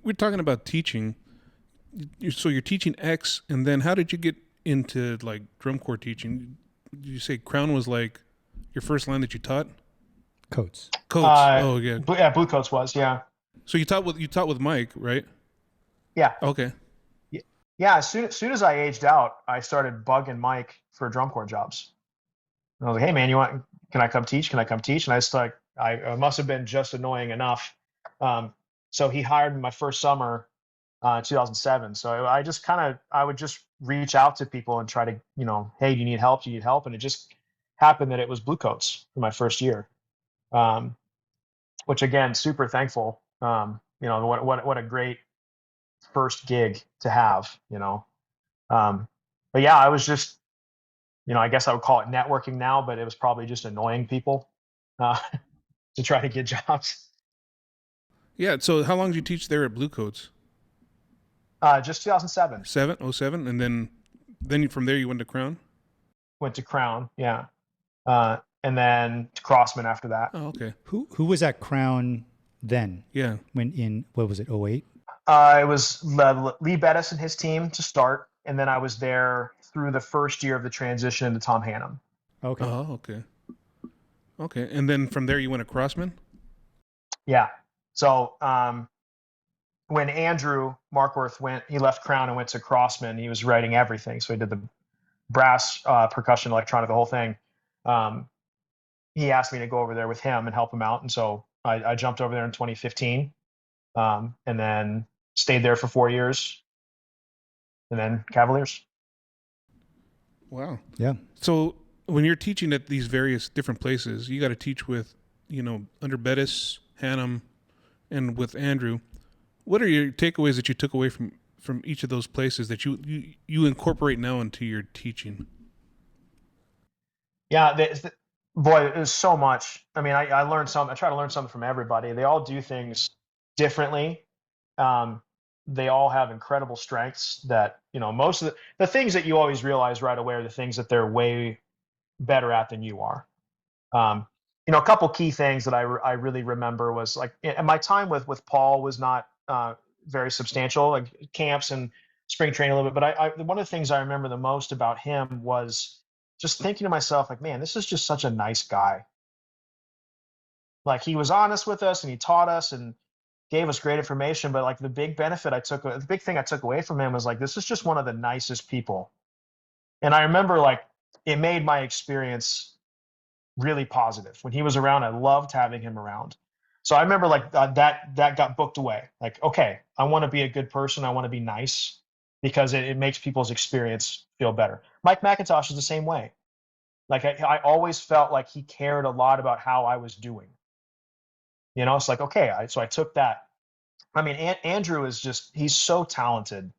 we're talking about teaching. So you're teaching X, and then how did you get into like drum corps teaching? Did you say Crown was like your first line that you taught? Coats. Coats. Oh yeah. Yeah, Blue Coats was, yeah. So you taught with Mike, right? Yeah. Okay. Yeah, as soon as I aged out, I started bugging Mike for drum corps jobs. And I was like, "Hey man, can I come teach? Can I come teach?" And I just like, I must have been just annoying enough. So he hired me my first summer, 2007. So I would just reach out to people and try to, hey, do you need help? Do you need help? And it just happened that it was Blue Coats for my first year, um, which again, super thankful. What a great first gig to have. But yeah, I was just, I guess I would call it networking now, but it was probably just annoying people uh, to try to get jobs. Yeah. So how long did you teach there at Blue Coats? Just 2007. 707, and then from there you went to Crown. Went to Crown, yeah, and then to Crossman after that. Oh, okay. Who was at Crown then? Yeah. When in what was it? 08? It was Lee Bettis and his team to start, and then I was there through the first year of the transition into Tom Hannum. Okay. Oh, okay. Okay, and then from there you went to Crossman. Yeah. So when Andrew Markworth he left Crown and went to Crossman. He was writing everything, so he did the brass, percussion, electronic, the whole thing. He asked me to go over there with him and help him out, and so I jumped over there in 2015, and then stayed there for 4 years, and then Cavaliers. Wow. Yeah. So when you're teaching at these various different places, you got to teach with, under Bettis, Hannum, and with Andrew. What are your takeaways that you took away from each of those places that you incorporate now into your teaching? Yeah, boy, there's so much. I mean, I learned something. I try to learn something from everybody. They all do things differently. They all have incredible strengths that, most of the things that you always realize right away are the things that they're way better at than you are. A couple key things that I really remember was like, and my time with Paul was not very substantial, like camps and spring training a little bit. But one of the things I remember the most about him was just thinking to myself, like, man, this is just such a nice guy. Like, he was honest with us and he taught us and gave us great information. But like the big thing I took away from him was like, this is just one of the nicest people. And I remember like it made my experience really positive. When he was around, I loved having him around. So I remember like that got booked away. Like, okay, I want to be a good person. I want to be nice because it makes people's experience feel better. Mike McIntosh is the same way. Like I always felt like he cared a lot about how I was doing. It's like, okay, so I took that. I mean, Andrew is he's so talented.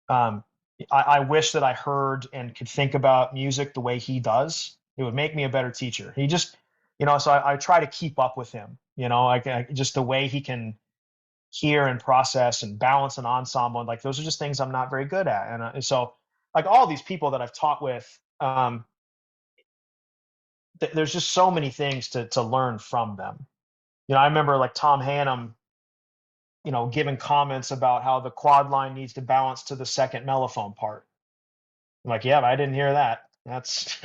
I wish that I heard and could think about music the way he does. It would make me a better teacher. He just, so I try to keep up with him, just the way he can hear and process and balance an ensemble. And like, those are just things I'm not very good at. And so like all these people that I've taught with, there's just so many things to learn from them. I remember like Tom Hannum, giving comments about how the quad line needs to balance to the second mellophone part. I'm like, yeah, but I didn't hear that. That's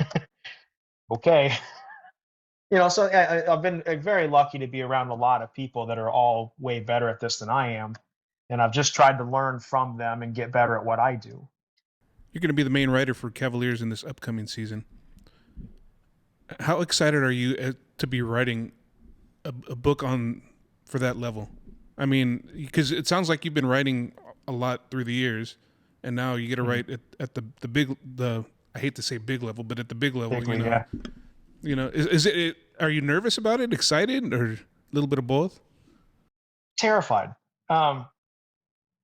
okay. So I've been very lucky to be around a lot of people that are all way better at this than I am. And I've just tried to learn from them and get better at what I do. You're going to be the main writer for Cavaliers in this upcoming season. How excited are you to be writing a book for that level? I mean, because it sounds like you've been writing a lot through the years, and now you get to write at the I hate to say big level, but at the big level, Yeah. Is it? Are you nervous about it? Excited, or a little bit of both? Terrified, and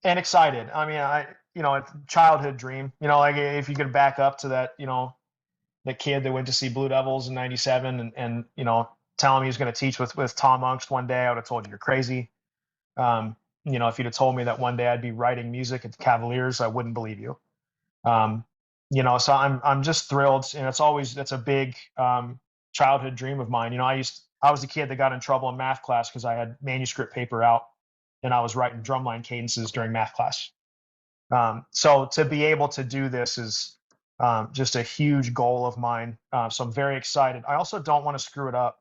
excited. I mean, it's a childhood dream. Like if you could back up to that, the kid that went to see Blue Devils in '97 and telling me he was going to teach with Tom Ungst one day, I would have told you you're crazy. If you'd have told me that one day I'd be writing music at the Cavaliers, I wouldn't believe you. So I'm just thrilled, and that's a big childhood dream of mine. I was the kid that got in trouble in math class because I had manuscript paper out and I was writing drumline cadences during math class. So to be able to do this is just a huge goal of mine. So I'm very excited. I also don't want to screw it up.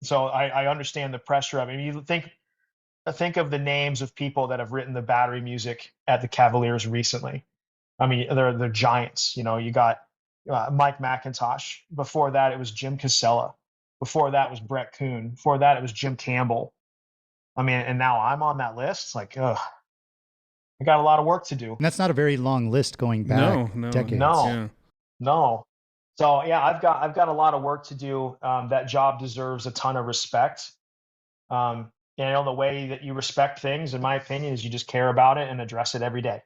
So I understand the pressure of it. I mean, you think of the names of people that have written the battery music at the Cavaliers recently. I mean, they're giants. You know, you got Mike McIntosh. Before that, it was Jim Casella. Before that was Brett Kuhn. Before that, it was Jim Campbell. I mean, and now I'm on that list. Like, ugh, I got a lot of work to do. And that's not a very long list going back decades. No. So yeah, I've got a lot of work to do. That job deserves a ton of respect. The way that you respect things, in my opinion, is you just care about it and address it every day.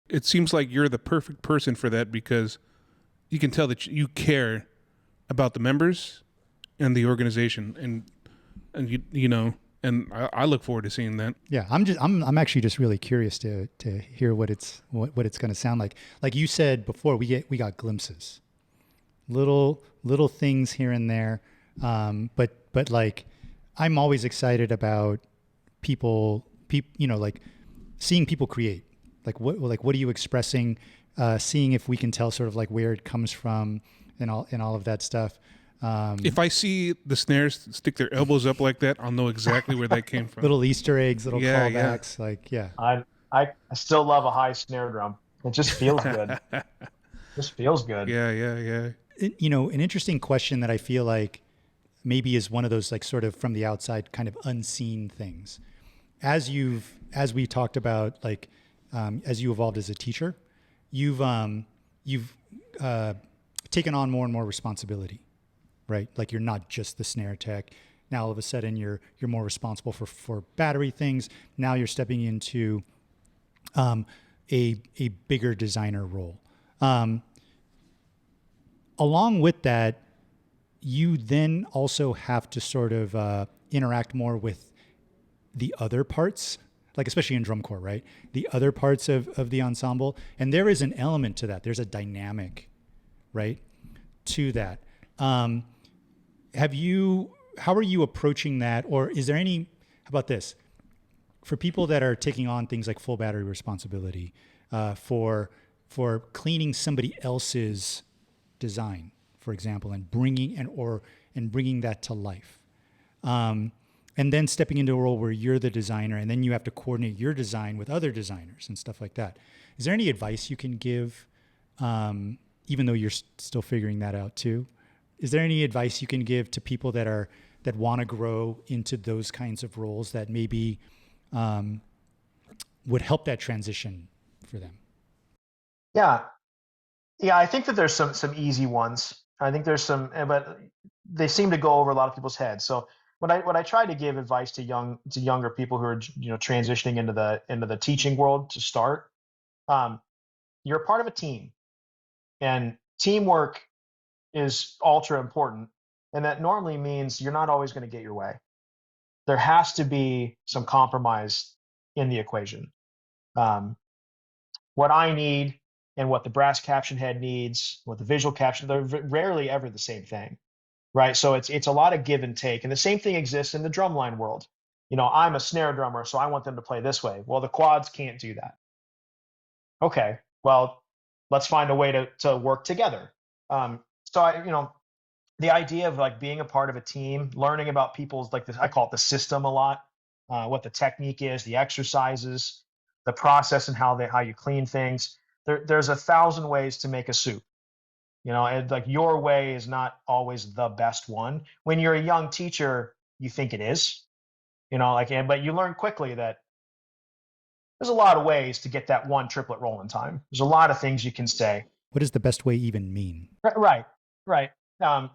It seems like you're the perfect person for that because you can tell that you care about the members and the organization, and you know. And I look forward to seeing that. Yeah, I'm actually just really curious to hear what it's going to sound like. Like you said before, we got glimpses, little things here and there, but like I'm always excited about people, like seeing people create. Like what are you expressing? Seeing if we can tell sort of like where it comes from and all of that stuff. If I see the snares stick their elbows up like that, I'll know exactly where that came from. Little Easter eggs, little callbacks, I still love a high snare drum. It just feels good. Just feels good. Yeah. An interesting question that I feel like maybe is one of those like sort of from the outside kind of unseen things. As we talked about, like as you evolved as a teacher, you've taken on more and more responsibility. Right? Like you're not just the snare tech. Now all of a sudden you're more responsible for battery things. Now you're stepping into a bigger designer role. Along with that, you then also have to sort of interact more with the other parts, like especially in drum corps, right? The other parts of the ensemble. And there is an element to that. There's a dynamic, right, to that. How are you approaching that? Or is there how about this? For people that are taking on things like full battery responsibility, for cleaning somebody else's design, for example, and bringing that to life. And then stepping into a role where you're the designer and then you have to coordinate your design with other designers and stuff like that. Is there any advice you can give, even though you're still figuring that out too? Is there any advice you can give to people that want to grow into those kinds of roles that maybe would help that transition for them? Yeah. I think that there's some easy ones. I think there's some, but they seem to go over a lot of people's heads. So when I try to give advice to younger people who are transitioning into the teaching world to start, you're a part of a team, and teamwork is ultra important, and that normally means you're not always going to get your way. There has to be some compromise in the equation. What I need and what the brass caption head needs, what the visual caption, they're rarely ever the same thing, right? So it's a lot of give and take, and the same thing exists in the drumline world. I'm a snare drummer, so I want them to play this way. Well, the quads can't do that. Okay, well, let's find a way to work together. So the idea of like being a part of a team, learning about people's, like this, I call it the system a lot, what the technique is, the exercises, the process, and how you clean things. There's 1,000 ways to make a soup. And like your way is not always the best one. When you're a young teacher, you think it is, but you learn quickly that there's a lot of ways to get that one triplet roll in time. There's a lot of things you can say. What does the best way even mean? Right.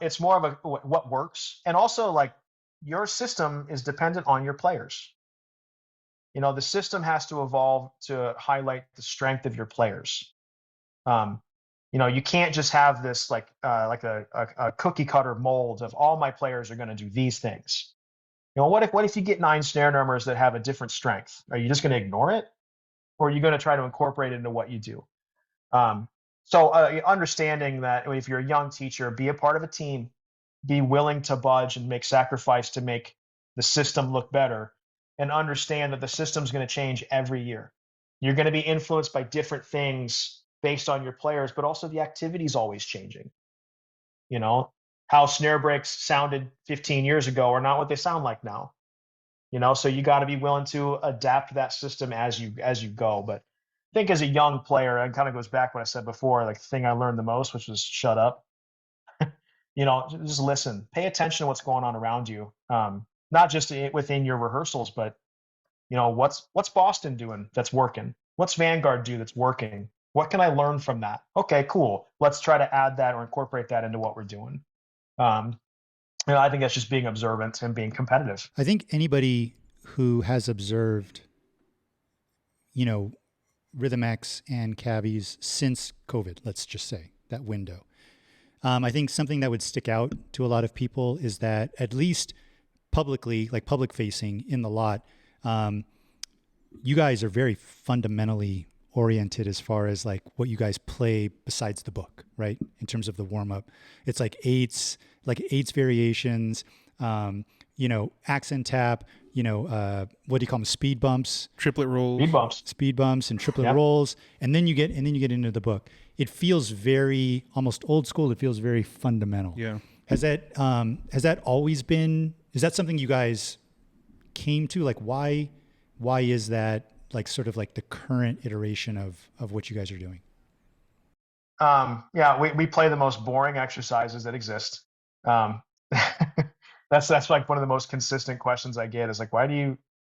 It's more of what works. And also, like, your system is dependent on your players. The system has to evolve to highlight the strength of your players. You can't just have this like a cookie cutter mold of all my players are going to do these things. What if you get 9 snare drummers that have a different strength? Are you just going to ignore it, or are you going to try to incorporate it into what you do? So understanding that if you're a young teacher, be a part of a team, be willing to budge and make sacrifice to make the system look better. and understand that the system's going to change every year. You're going to be influenced by different things based on your players, but also the activity's always changing. You know, how snare breaks sounded 15 years ago are not what they sound like now. So you got to be willing to adapt that system as you go. But I think as a young player, and kind of goes back what I said before, like the thing I learned the most, which was shut up. Just listen, pay attention to what's going on around you. Not just within your rehearsals, but what's Boston doing that's working? What's Vanguard do that's working? What can I learn from that? Okay, cool. Let's try to add that or incorporate that into what we're doing. I think that's just being observant and being competitive. I think anybody who has observed, Rhythmix and Cavies since COVID, let's just say that window. I think something that would stick out to a lot of people is that at least publicly, like public facing in the lot, you guys are very fundamentally oriented as far as like what you guys play besides the book, right? In terms of the warm up, it's like eights variations, accent tap, what do you call them? Speed bumps, triplet rolls, speed bumps and triplet rolls. And then you get into the book. It feels very almost old school. It feels very fundamental. Yeah. Has that always been, is that something you guys came to? Like why is that like sort of like the current iteration of what you guys are doing? We play the most boring exercises that exist. That's like one of the most consistent questions I get is like, why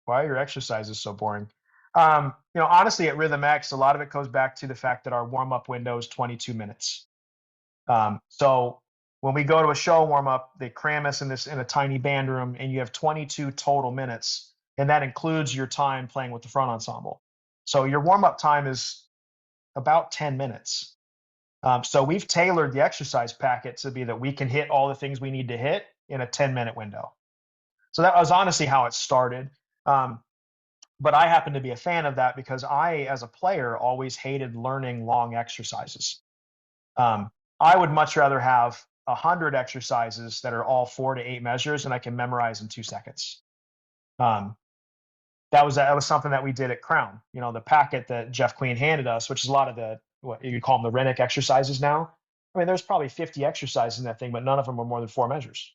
are your exercises so boring? Honestly, at Rhythmix, a lot of it goes back to the fact that our warm-up window is 22 minutes. So when we go to a show warm-up, they cram us in a tiny band room, and you have 22 total minutes, and that includes your time playing with the front ensemble. So your warm-up time is about 10 minutes. So we've tailored the exercise packet to be that we can hit all the things we need to hit in a 10-minute window. So that was honestly how it started. But I happen to be a fan of that because I, as a player, always hated learning long exercises. I would much rather have 100 exercises that are all 4 to 8 measures and I can memorize in 2 seconds. That was something that we did at Crown. The packet that Jeff Queen handed us, which is a lot of what you call them the Rhythmix exercises now. I mean, there's probably 50 exercises in that thing, but none of them were more than 4 measures.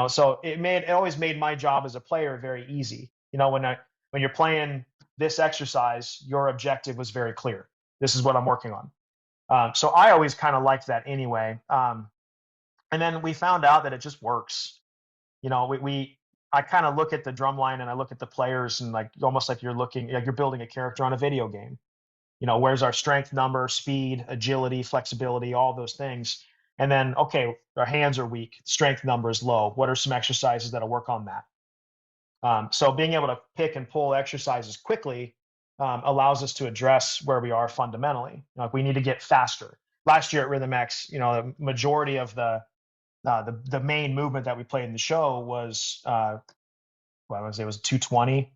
So it always made my job as a player very easy. When you're playing this exercise, your objective was very clear. This is what I'm working on. So I always kind of liked that anyway. And then we found out that it just works. I kind of look at the drum line and I look at the players and like almost like you're building a character on a video game. Where's our strength number, speed, agility, flexibility, all those things. And then, okay, our hands are weak, strength number is low. What are some exercises that'll work on that? So being able to pick and pull exercises quickly allows us to address where we are fundamentally. Like we need to get faster. Last year at Rhythmix, the majority of the main movement that we played in the show was it was 220.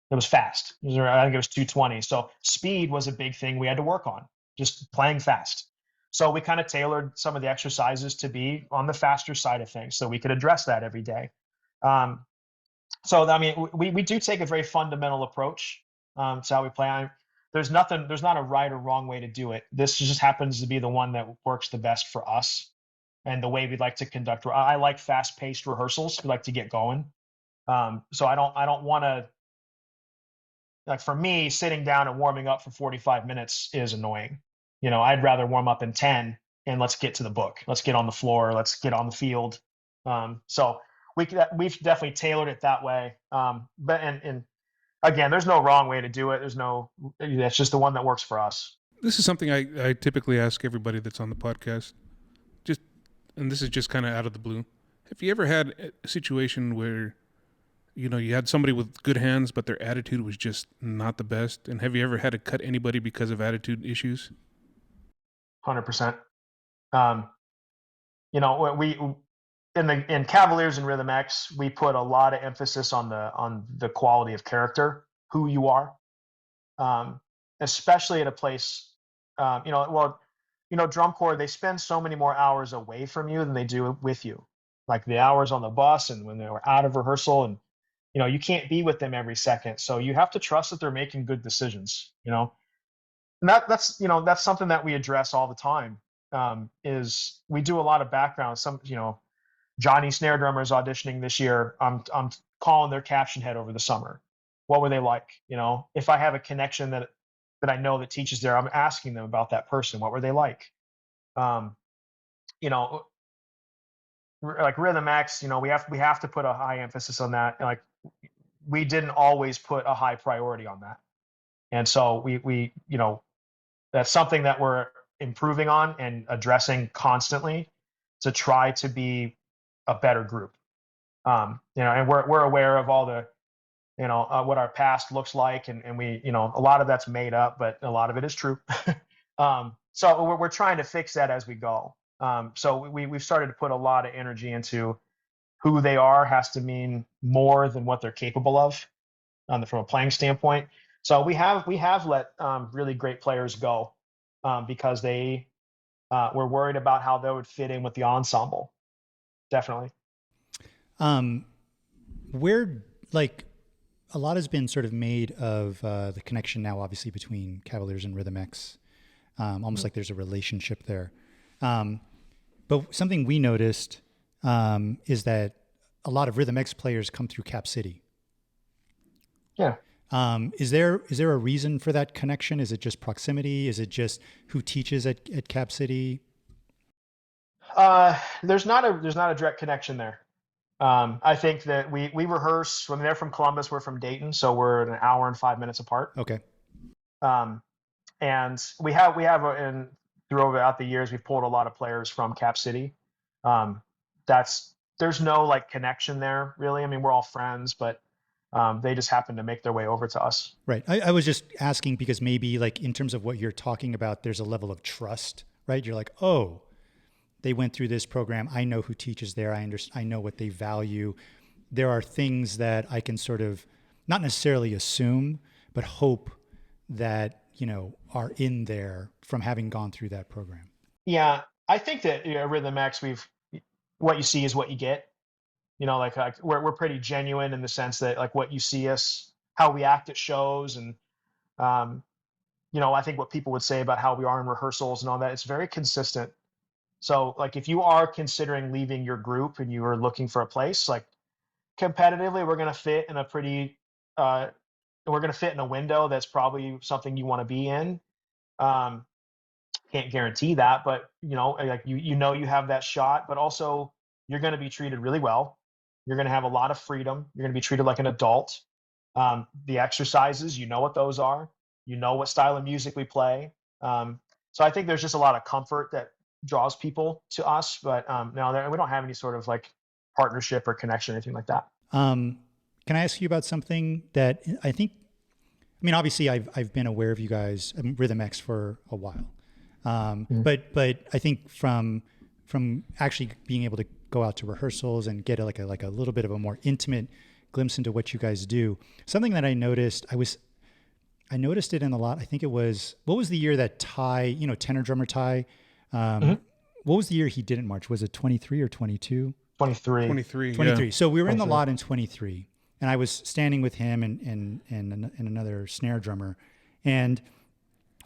It was fast. I think it was 220. So speed was a big thing we had to work on, just playing fast. So we kind of tailored some of the exercises to be on the faster side of things so we could address that every day. So, I mean, we do take a very fundamental approach to how we play. There's not a right or wrong way to do it. This just happens to be the one that works the best for us and the way we'd like to conduct. I like fast-paced rehearsals. We like to get going. So I don't want to, like for me, sitting down and warming up for 45 minutes is annoying. I'd rather warm up in 10 and let's get to the book. Let's get on the floor. Let's get on the field. So we've definitely tailored it that way. But again, there's no wrong way to do it. That's just the one that works for us. This is something I typically ask everybody that's on the podcast. And this is just kind of out of the blue. Have you ever had a situation where, you had somebody with good hands, but their attitude was just not the best? And have you ever had to cut anybody because of attitude issues? 100%. We in Cavaliers and Rhythmix, we put a lot of emphasis on the quality of character, who you are, especially at a place, drum corps, they spend so many more hours away from you than they do with you. Like the hours on the bus and when they were out of rehearsal. And you can't be with them every second. So you have to trust that they're making good decisions, and that's something that we address all the time. Is we do a lot of background. Johnny snare drummer is auditioning this year. I'm calling their caption head over the summer. What were they like? If I have a connection that I know that teaches there, I'm asking them about that person. What were they like? You know, like Rhythmix, we have to put a high emphasis on that. Like we didn't always put a high priority on that, and so we that's something that we're improving on and addressing constantly to try to be a better group. And we're aware of all the what our past looks like, and we a lot of that's made up, but a lot of it is true. So we're trying to fix that as we go. So we've started to put a lot of energy into who they are has to mean more than what they're capable of from a playing standpoint. So we have let really great players go because they were worried about how they would fit in with the ensemble. Definitely. Where like a lot has been sort of made of the connection now, obviously between Cavaliers and Rhythmix, almost like there's a relationship there. But something we noticed is that a lot of Rhythmix players come through Cap City. Yeah. Is there a reason for that connection? Is it just proximity? Is it just who teaches at Cap City? There's not a direct connection there. I think that we rehearse when they're from Columbus, we're from Dayton, so we're an hour and 5 minutes apart. Okay. And we have and throughout the years we've pulled a lot of players from Cap City. There's no like connection there really. I mean, we're all friends, but they just happen to make their way over to us. Right. I was just asking because maybe like in terms of what you're talking about, there's a level of trust, right? You're like, oh, they went through this program. I know who teaches there. I know what they value. There are things that I can sort of not necessarily assume, but hope that, are in there from having gone through that program. Yeah. I think that Rhythmix, what you see is what you get. Like we're pretty genuine in the sense that like what you see us, how we act at shows, and I think what people would say about how we are in rehearsals and all that, it's very consistent. So like if you are considering leaving your group and you are looking for a place, like competitively, we're going to fit in a window that's probably something you want to be in. Can't guarantee that, but like you have that shot, but also you're going to be treated really well. You're going to have a lot of freedom. You're going to be treated like an adult. The exercises, what those are. What style of music we play. So I think there's just a lot of comfort that draws people to us, but no, we don't have any sort of like partnership or connection or anything like that. Can I ask you about something that obviously I've been aware of you guys, Rhythmix, for a while. But I think from actually being able to go out to rehearsals and get like a little bit of a more intimate glimpse into what you guys do, something that I noticed, I noticed it in a lot. I think it was, what was the year that Ty, tenor drummer Ty, what was the year he didn't march? Was it 23 or 22? 23. 23. 23. Yeah. So we were in the lot in 23, and I was standing with him and another snare drummer, and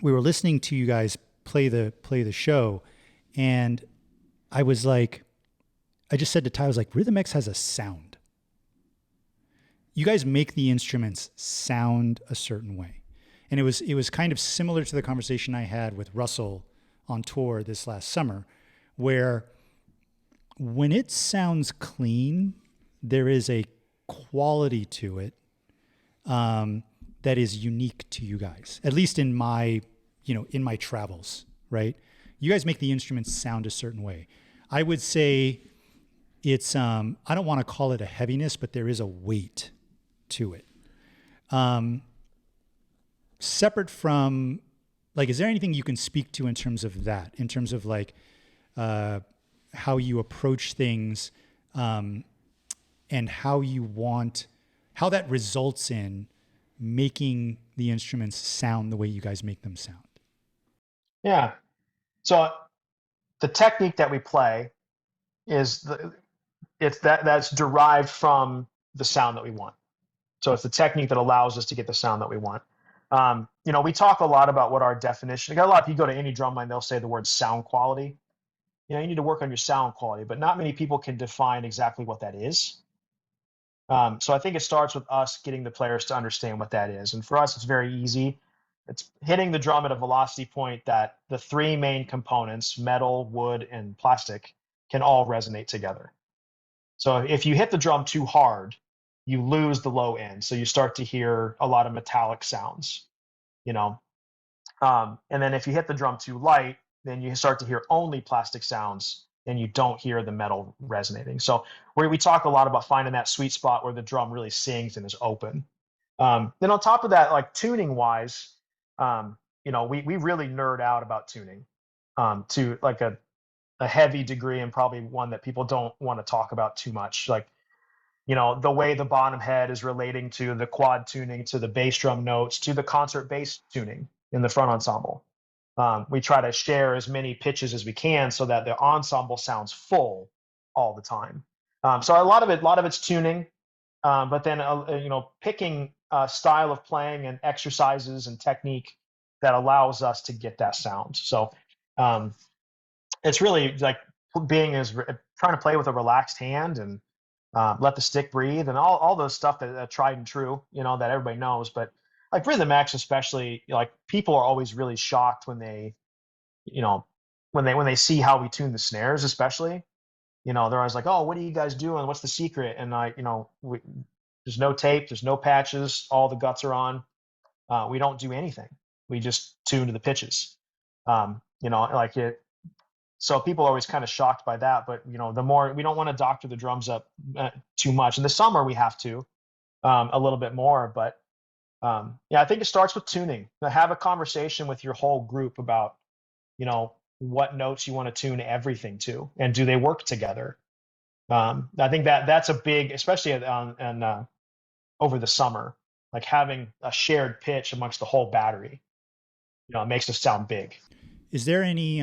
we were listening to you guys play the show, and I was like, I just said to Ty, I was like, Rhythmix has a sound. You guys make the instruments sound a certain way. And it was kind of similar to the conversation I had with Russell on tour this last summer, where when it sounds clean, there is a quality to it that is unique to you guys, at least in my travels, right? You guys make the instruments sound a certain way. I would say it's, I don't want to call it a heaviness, but there is a weight to it. Separate from, like, is there anything you can speak to in terms of that, in terms of like how you approach things and how that results in making the instruments sound the way you guys make them sound? Yeah. So the technique that we play is that's derived from the sound that we want. So it's the technique that allows us to get the sound that we want. We talk a lot about what our definition. A lot of people go to any drum line, they'll say the word sound quality. You need to work on your sound quality, but not many people can define exactly what that is. So I think it starts with us getting the players to understand what that is. And for us, it's very easy. It's hitting the drum at a velocity point that the three main components, metal, wood, and plastic, can all resonate together. So if you hit the drum too hard, you lose the low end. So you start to hear a lot of metallic sounds, and then if you hit the drum too light, then you start to hear only plastic sounds and you don't hear the metal resonating. So we talk a lot about finding that sweet spot where the drum really sings and is open. Then on top of that, like tuning wise, we really nerd out about tuning to like a heavy degree, and probably one that people don't want to talk about too much. Like, the way the bottom head is relating to the quad tuning, to the bass drum notes, to the concert bass tuning in the front ensemble. We try to share as many pitches as we can so that the ensemble sounds full all the time. So a lot of it's tuning, but then picking a style of playing and exercises and technique that allows us to get that sound. So it's really like trying to play with a relaxed hand and let the stick breathe and all those stuff that tried and true, that everybody knows. But like Rhythmix especially, like people are always really shocked when they, when they see how we tune the snares, especially, they're always like, oh, what are you guys doing? What's the secret? And there's no tape, there's no patches, all the guts are on. We don't do anything. We just tune to the pitches. So people are always kind of shocked by that, but the more we don't want to doctor the drums up too much. In the summer we have to a little bit more, but I think it starts with tuning. Have a conversation with your whole group about what notes you want to tune everything to, and do they work together. I think that's a big, especially over the summer, like having a shared pitch amongst the whole battery. It makes us sound big. Is there any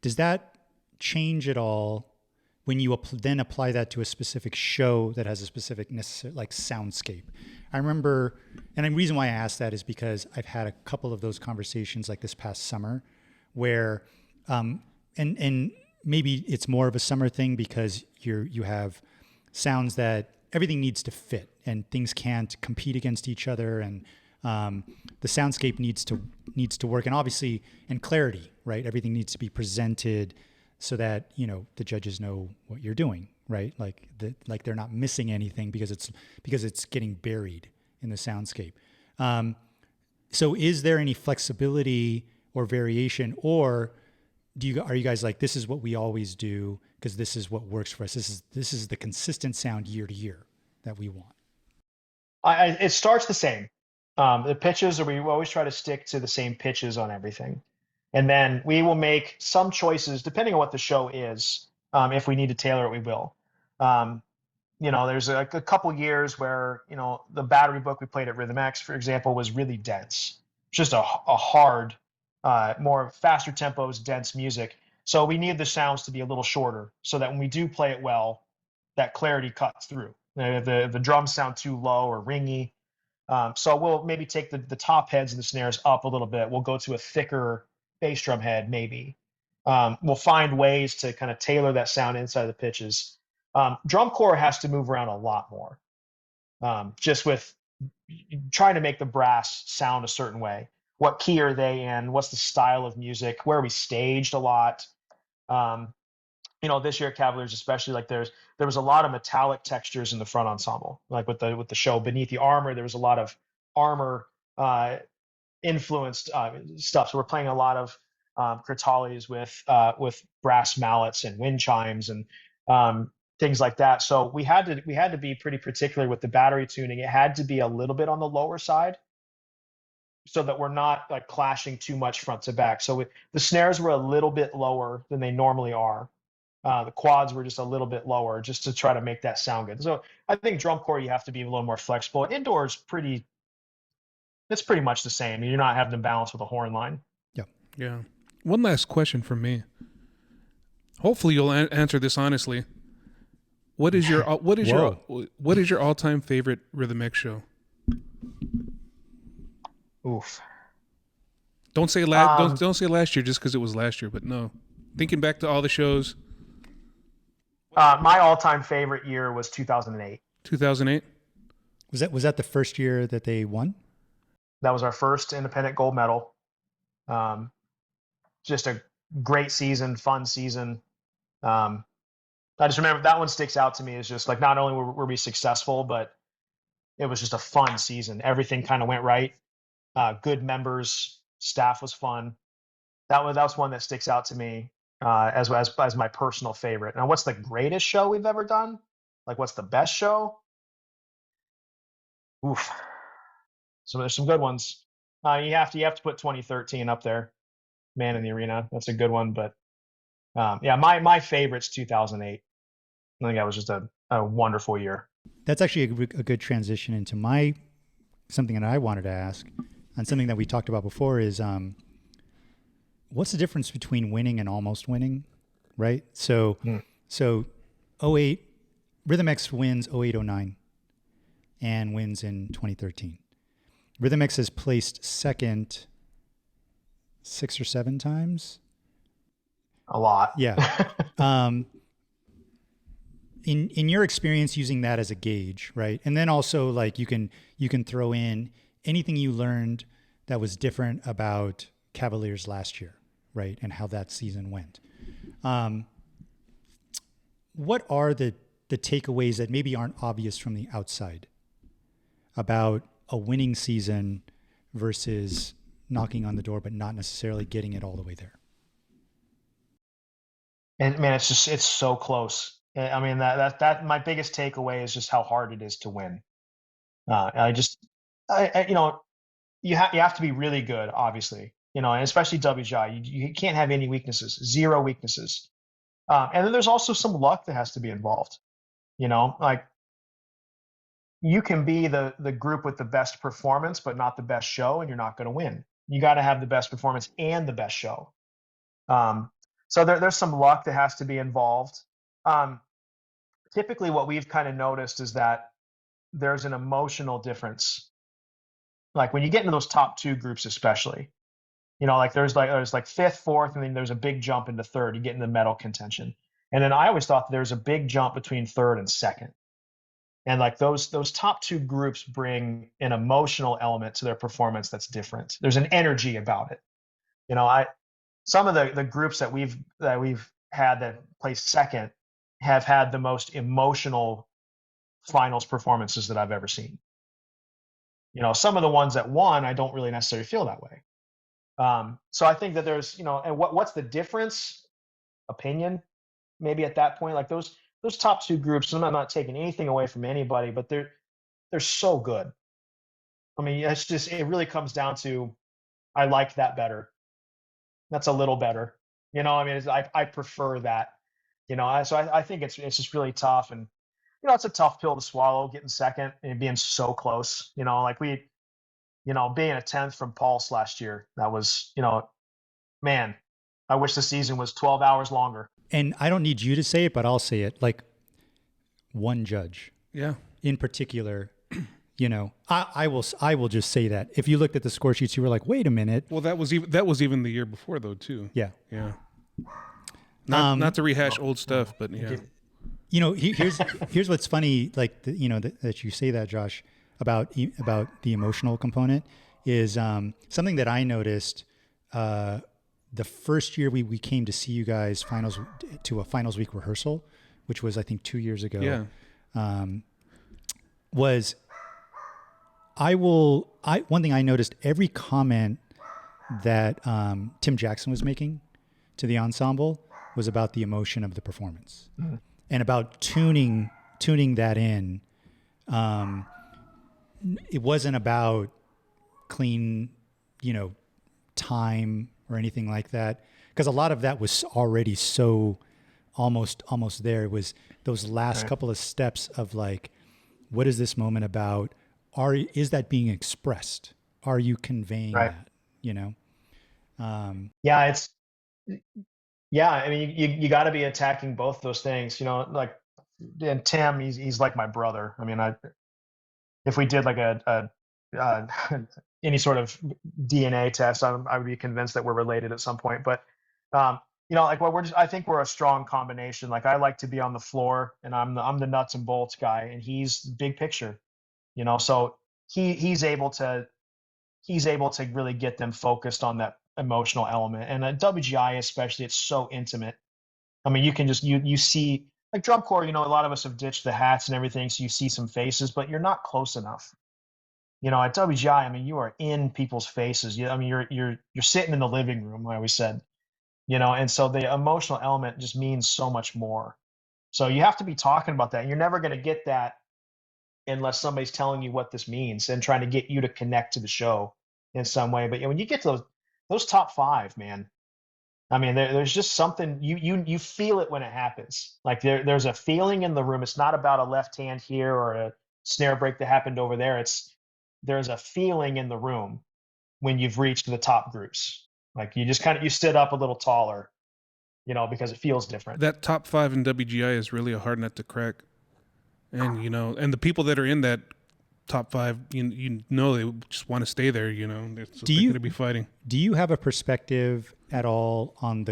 does that change at all when you then apply that to a specific show that has a specific like soundscape? I remember, and the reason why I asked that is because I've had a couple of those conversations like this past summer where, and maybe it's more of a summer thing because you have sounds that everything needs to fit and things can't compete against each other, and the soundscape needs to work, and obviously, and clarity, right? Everything needs to be presented so that the judges know what you're doing, right? Like they're not missing anything because it's getting buried in the soundscape. So is there any flexibility or variation, or are you guys like, this is what we always do because this is what works for us? This is the consistent sound year to year that we want. It starts the same. The pitches, we always try to stick to the same pitches on everything. And then we will make some choices depending on what the show is. If we need to tailor it, we will. There's a couple years where, the battery book we played at Rhythmix, for example, was really dense. Just a hard, more faster tempos, dense music. So we need the sounds to be a little shorter so that when we do play it well, that clarity cuts through. The drums sound too low or ringy. So we'll maybe take the top heads of the snares up a little bit. We'll go to a thicker bass drum head, maybe. We'll find ways to kind of tailor that sound inside the pitches. Drum corps has to move around a lot more, just with trying to make the brass sound a certain way. What key are they in? What's the style of music? Where are we staged a lot? This year at Cavaliers especially, like there was a lot of metallic textures in the front ensemble. Like with the show Beneath the Armor, there was a lot of armor influenced stuff. So we're playing a lot of crotales with brass mallets and wind chimes and things like that. So we had to be pretty particular with the battery tuning. It had to be a little bit on the lower side, so that we're not like clashing too much front to back. So the snares were a little bit lower than they normally are. The quads were just a little bit lower, just to try to make that sound good. So I think drum corps, you have to be a little more flexible. Indoors, it's pretty much the same. You're not having to balance with a horn line. Yeah. One last question from me. Hopefully you'll answer this honestly. What is your Whoa. what is your all time favorite Rhythmix show? Oof. Don't say don't say last year just because it was last year, but no. Thinking back to all the shows. My all-time favorite year was 2008. 2008. Was that the first year that they won? That was our first independent gold medal. Just a great season, fun season. I just remember that one sticks out to me as just like not only were we successful, but it was just a fun season. Everything kind of went right. Good members, staff was fun. That was one that sticks out to me as my personal favorite. Now, what's the greatest show we've ever done? Like, what's the best show? Oof. So there's some good ones. You have to put 2013 up there. Man in the Arena. That's a good one. But yeah, my favorite's 2008. I think that was just a wonderful year. That's actually a good transition into something that I wanted to ask, and something that we talked about before is what's the difference between winning and almost winning, right? So 08, Rhythmix wins 0809 and wins in 2013. Rhythmix has placed second 6 or 7 times. A lot. Yeah. In your experience using that as a gauge, right? And then also like you can throw in anything you learned that was different about Cavaliers last year, right? And how that season went. What are the takeaways that maybe aren't obvious from the outside about a winning season versus knocking on the door, but not necessarily getting it all the way there? And man, it's so close. I mean, that my biggest takeaway is just how hard it is to win. You have to be really good, obviously, and especially WGI, you can't have any weaknesses, 0 weaknesses. And then there's also some luck that has to be involved. Like you can be the group with the best performance, but not the best show, and you're not going to win. You got to have the best performance and the best show. So there's some luck that has to be involved. Typically what we've kind of noticed is that there's an emotional difference. Like when you get into those top 2 groups, especially, like there's like fifth, fourth, and then there's a big jump into third. You get in the medal contention. And then I always thought there's a big jump between third and second. And like those top 2 groups bring an emotional element to their performance that's different. There's an energy about it. Some of the groups that we've had that placed second have had the most emotional finals performances that I've ever seen. Some of the ones that won, I don't really necessarily feel that way. So I think that there's, and what's the difference? Opinion, maybe at that point, like those top 2 groups, and I'm not taking anything away from anybody, but they're so good. I mean, it really comes down to, I like that better. That's a little better. I mean, I prefer that. So I think it's just really tough, and it's a tough pill to swallow, getting second and being so close. Like being a 10th from Pulse last year. That was, man, I wish the season was 12 hours longer. And I don't need you to say it, but I'll say it. Like one judge, Yeah. in particular. I will just say that if you looked at the score sheets, you were like, wait a minute. Well, that was even the year before though too. Yeah. Yeah. Not to rehash old stuff, but yeah. Here's what's funny, like that you say that, Josh, about the emotional component is something that I noticed the first year we came to see you guys to a finals week rehearsal, which was I think 2 years ago. Yeah. One thing I noticed, every comment that Tim Jackson was making to the ensemble was about the emotion of the performance, and about tuning that in. It wasn't about clean, time or anything like that, because a lot of that was already so almost there. It was those last couple of steps of like, what is this moment about? Is that being expressed? Are you conveying that? Yeah, I mean, you got to be attacking both those things. Like and Tim, he's like my brother. I mean, if we did like uh, any sort of DNA test, I would be convinced that we're related at some point. But like I think we're a strong combination. Like I like to be on the floor, and I'm the nuts and bolts guy, and he's big picture. So he's able to really get them focused on that emotional element. And at WGI especially, it's so intimate. I mean, you can just you see like drum corps. A lot of us have ditched the hats and everything, so you see some faces, but you're not close enough. At WGI, I mean, you are in people's faces. I mean, you're sitting in the living room. I always said, and so the emotional element just means so much more. So you have to be talking about that. You're never going to get that unless somebody's telling you what this means and trying to get you to connect to the show in some way. But when you get to those top five, man, I mean, there's just something you feel it when it happens. Like there's a feeling in the room. It's not about a left hand here or a snare break that happened over there. There's a feeling in the room when you've reached the top groups. Like you just you stood up a little taller, because it feels different. That top five in WGI is really a hard nut to crack. And, and the people that are in that top five, they just want to stay there, they're going to be fighting. Do you have a perspective at all on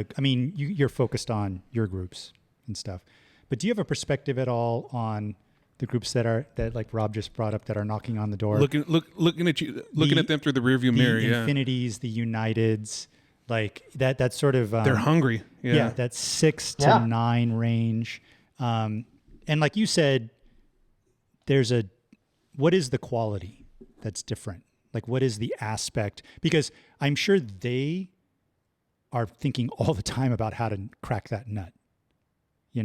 you're focused on your groups and stuff, but do you have a perspective at all on the groups that like Rob just brought up that are knocking on the door? Looking at you, looking at them through the rearview mirror, the Infinities, the Uniteds, like that sort of... they're hungry. Yeah, that 6 to 9 range. And like you said, what is the quality that's different? Like, what is the aspect? Because I'm sure they are thinking all the time about how to crack that nut, I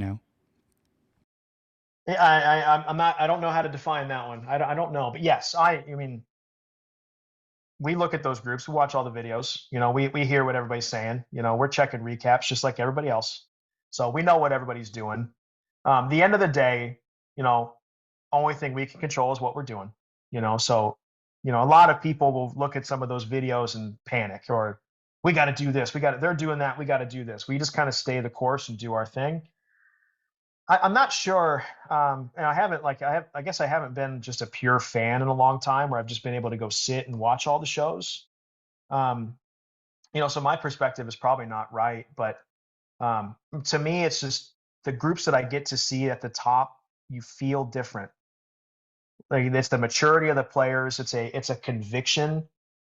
don't know how to define that one. I don't know, but yes, I mean, we look at those groups, we watch all the videos, we hear what everybody's saying, we're checking recaps just like everybody else. So we know what everybody's doing. The end of the day, only thing we can control is what we're doing, so, a lot of people will look at some of those videos and panic, or we got to do this. They're doing that. We got to do this. We just kind of stay the course and do our thing. I'm not sure. And I guess I haven't been just a pure fan in a long time where I've just been able to go sit and watch all the shows. So my perspective is probably not right, but to me, it's just the groups that I get to see at the top, you feel different. Like it's the maturity of the players. It's a conviction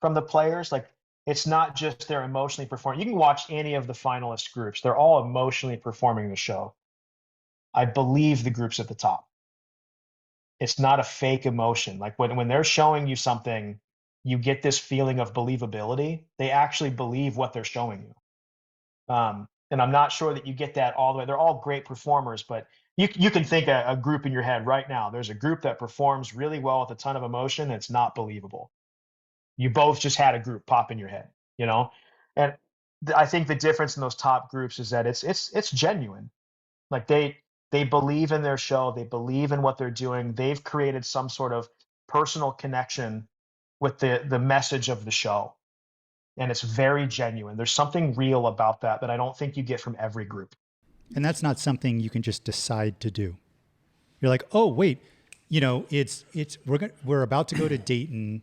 from the players. Like it's not just they're emotionally performing. You can watch any of the finalist groups. They're all emotionally performing the show. I believe the groups at the top. It's not a fake emotion. Like when they're showing you something, you get this feeling of believability. They actually believe what they're showing you. And I'm not sure that you get that all the way. They're all great performers, but you can think a group in your head right now. There's a group that performs really well with a ton of emotion. It's not believable. You both just had a group pop in your head, And I think the difference in those top groups is that it's genuine. Like they believe in their show. They believe in what they're doing. They've created some sort of personal connection with the message of the show. And it's very genuine. There's something real about that I don't think you get from every group. And that's not something you can just decide to do. You're like, oh, wait, we're about to go to Dayton.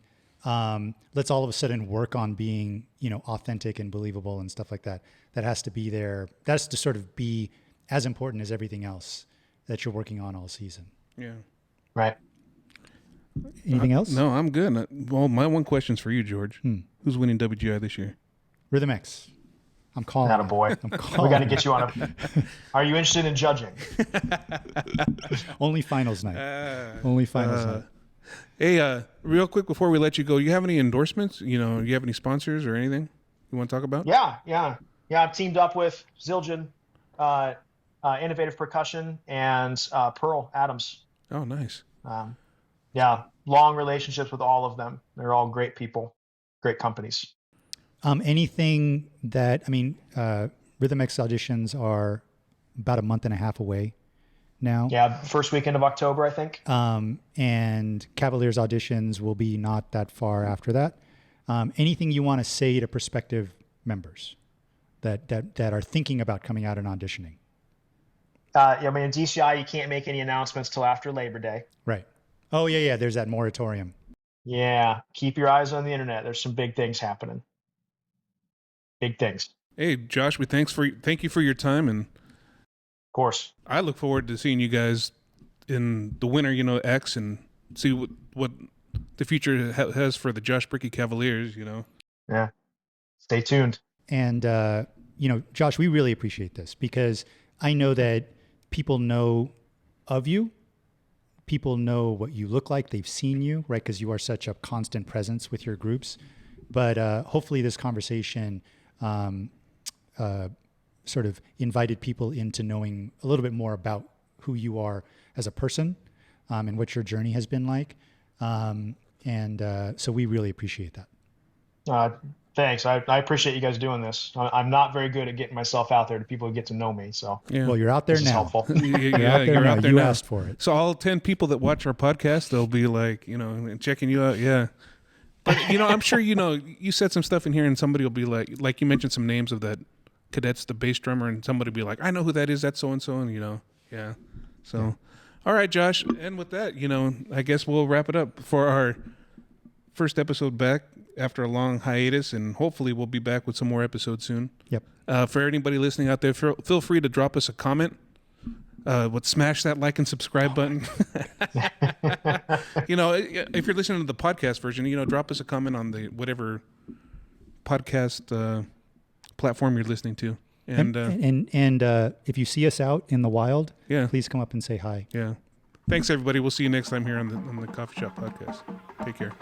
Let's all of a sudden work on being, authentic and believable and stuff like that. That has to be there. That's to sort of be as important as everything else that you're working on all season. Yeah. Right. Anything else? No, I'm good. Well, my one question's for you, George. Who's winning WGI this year? Rhythmix. I'm calling. Not a boy. We got to get you on Are you interested in judging? Only finals night. Only finals night. Hey, real quick before we let you go, you have any endorsements? You have any sponsors or anything you want to talk about? Yeah. I've teamed up with Zildjian, Innovative Percussion, and Pearl Adams. Oh, nice. Long relationships with all of them. They're all great people, great companies. Anything that, Rhythmix auditions are about a month and a half away now. Yeah, first weekend of October, I think. And Cavaliers auditions will be not that far after that. Anything you want to say to prospective members that are thinking about coming out and auditioning? I mean, in DCI, you can't make any announcements till after Labor Day. Right. Oh yeah. There's that moratorium. Yeah, keep your eyes on the internet. There's some big things happening. Big things. Hey, Josh, thank you for your time, and Of course. I look forward to seeing you guys in the winter, X, and see what the future has for the Josh Brickey Cavaliers, Yeah. Stay tuned. And, Josh, we really appreciate this because I know that people know of you. People know what you look like. They've seen you, right? Because you are such a constant presence with your groups. But hopefully this conversation sort of invited people into knowing a little bit more about who you are as a person and what your journey has been like. So we really appreciate that. Thanks. I appreciate you guys doing this. I'm not very good at getting myself out there to people who get to know me. So yeah. Well, you're out there this is now. helpful. You're out there You now. asked for it. So all 10 people that watch our podcast, they'll be like, checking you out. Yeah. But, I'm sure, you said some stuff in here and somebody will be like you mentioned some names of that cadets, the bass drummer, and somebody will be like, I know who that is. That's so-and-so. And, yeah. So, yeah. All right, Josh. And with that, I guess we'll wrap it up for our first episode back after a long hiatus, and hopefully we'll be back with some more episodes soon. Yep. For anybody listening out there, feel free to drop us a comment. Smash that like and subscribe button. If you're listening to the podcast version, drop us a comment on the whatever podcast platform you're listening to. And if you see us out in the wild, yeah, please come up and say hi. Yeah. Thanks, everybody. We'll see you next time here on the Coffee Shop Podcast. Take care.